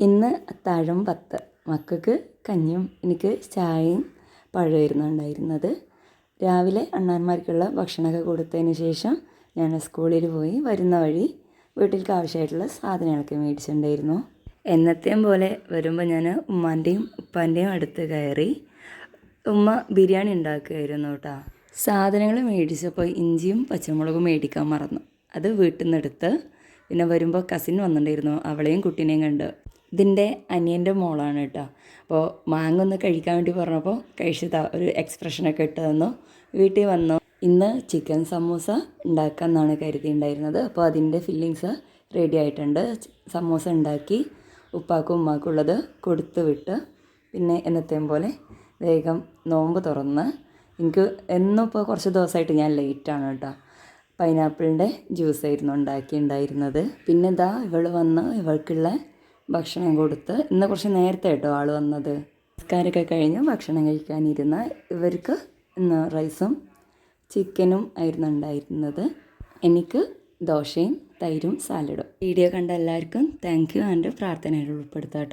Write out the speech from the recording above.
ഇന്ന് അത്താഴം 10. മക്കൾക്ക് കഞ്ഞിയും എനിക്ക് ചായയും പഴമായിരുന്നു ഉണ്ടായിരുന്നത്. രാവിലെ അണ്ണന്മാർക്കുള്ള ഭക്ഷണമൊക്കെ കൊടുത്തതിന് ശേഷം ഞാൻ സ്കൂളിൽ പോയി വരുന്ന വഴി വീട്ടിലേക്ക് ആവശ്യമായിട്ടുള്ള സാധനങ്ങളൊക്കെ മേടിച്ചിട്ടുണ്ടായിരുന്നു. എന്നത്തെയും പോലെ വരുമ്പോൾ ഞാൻ ഉമ്മാൻ്റെയും ഉപ്പാൻ്റെയും അടുത്ത് കയറി. ഉമ്മ ബിരിയാണി ഉണ്ടാക്കുകയായിരുന്നു കേട്ടോ. സാധനങ്ങൾ മേടിച്ചപ്പോൾ ഇഞ്ചിയും പച്ചമുളകും മേടിക്കാൻ മറന്നു. അത് വീട്ടിൽ നിന്ന് എടുത്ത് പിന്നെ വരുമ്പോൾ കസിൻ വന്നിട്ടുണ്ടായിരുന്നു. അവളെയും കുട്ടീനെയും കണ്ട്. ഇതിൻ്റെ അനിയൻ്റെ മോളാണ് കേട്ടോ. അപ്പോൾ മാങ്ങ ഒന്ന് കഴിക്കാൻ വേണ്ടി പറഞ്ഞപ്പോൾ കഴിച്ചതാ ഒരു എക്സ്പ്രഷനൊക്കെ ഇട്ട് തന്നു. വീട്ടിൽ വന്നു. ഇന്ന് ചിക്കൻ സമൂസ ഉണ്ടാക്കാമെന്നാണ് കരുതിയിട്ടുണ്ടായിരുന്നത്. അപ്പോൾ അതിൻ്റെ ഫില്ലിങ്സ് റെഡി ആയിട്ടുണ്ട്. സമൂസ ഉണ്ടാക്കി ഉപ്പാക്കും ഉമ്മാക്കും ഉള്ളത് കൊടുത്ത് വിട്ട് പിന്നെ എന്നത്തെയും പോലെ വേഗം നോമ്പ് തുറന്ന് എനിക്ക് എന്നും ഇപ്പോൾ കുറച്ച് ദിവസമായിട്ട് ഞാൻ ലേറ്റാണ് കേട്ടോ. പൈനാപ്പിളിൻ്റെ ജ്യൂസായിരുന്നു ഉണ്ടാക്കിയിട്ടുണ്ടായിരുന്നത്. പിന്നെ ഇതാ ഇവൾ വന്ന് ഇവൾക്കുള്ള ഭക്ഷണം കൊടുത്ത്. ഇന്ന് കുറച്ച് നേരത്തെ കേട്ടോ ആൾ വന്നത്. നമസ്കാരമൊക്കെ കഴിഞ്ഞ് ഭക്ഷണം കഴിക്കാനിരുന്ന ഇവർക്ക് ഇന്ന് റൈസും ചിക്കനും ആയിരുന്നു ഉണ്ടായിരുന്നത്. എനിക്ക് ദോശയും തൈരും സാലഡും. വീഡിയോ കണ്ട എല്ലാവർക്കും താങ്ക് യു. എൻ്റെ പ്രാർത്ഥനയിൽ ഉൾപ്പെടുത്താം.